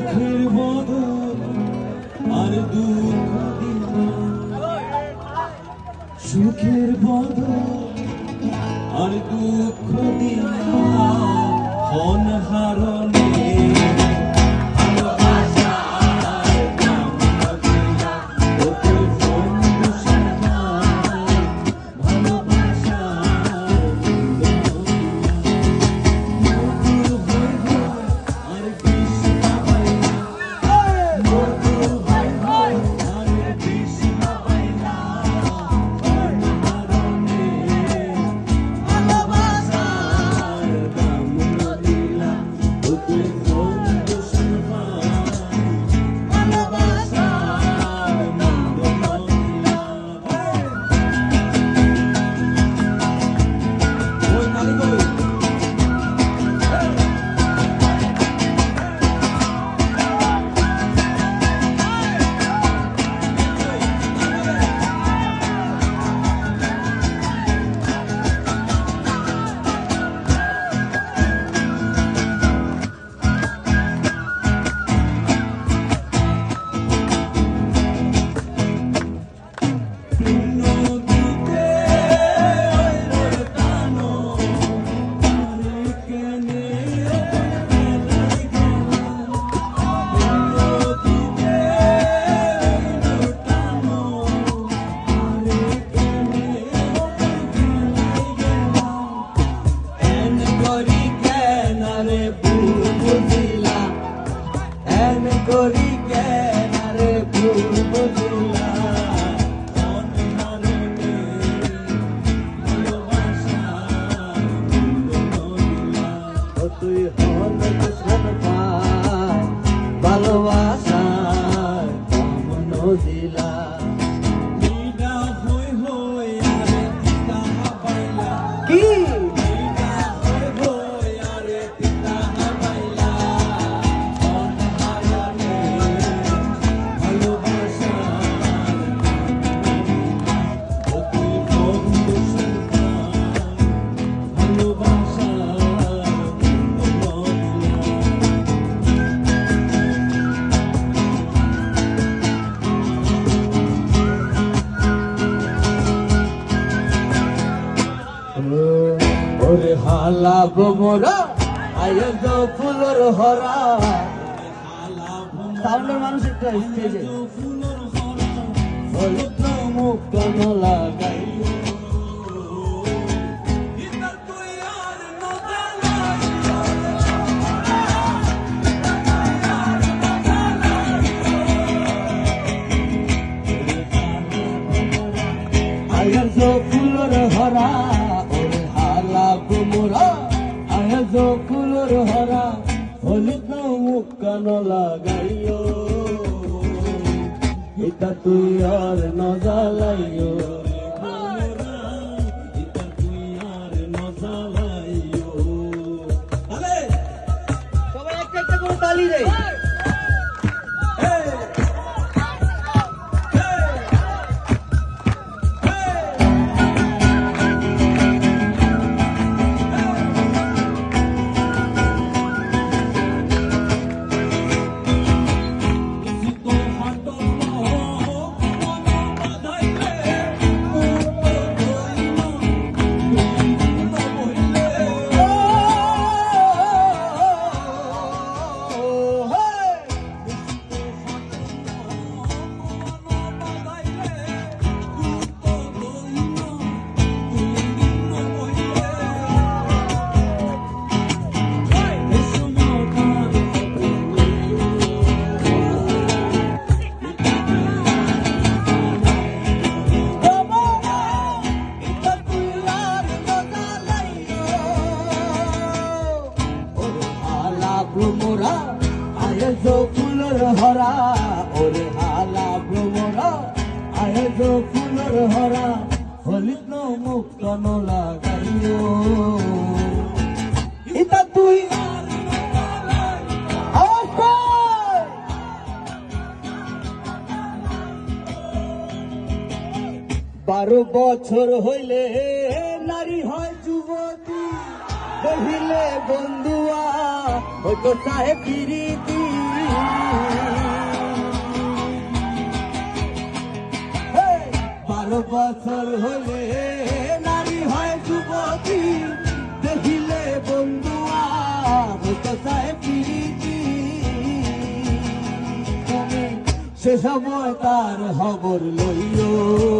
সুখের বদল আর দুঃখ দিলা, সুখের বদল আর দুঃখ দিলা অনহারণে। ভালোবাসার কামন দিলা কি ওরে হালা ভ্রমরা আয়োজ ফুলর হরা সাউন্ডের মানুষ একটা স্টেজে হলুদ মুখ কেন লাগাই আয়োজ ফুলর হরা আয়োজ ফুলর হরা হলুদ মুখ কান লাগাইও এটা তুই আর ন জ্বালাইও এটা তুই আর ন জ্বালাইও সবাই একটা একটা করে তালি দেয় ভ্রমরা আয়োজ ফুলর হরা ওরে হালা ভ্রমরা আয়োজ ফুলর হরা হলিত মুখ কান লাগাইও এটা তুই বারো বছর হইলে নারী হয় যুবতী কহিলে বন্ধুয়া হয়তো সাহেব প্রীতি 12 বছর হলে নারী হয় যুবতী, দেখিলে বন্ধু আর হইতে চায় প্রীতি। তুমি সে সময় তার খবর লইও।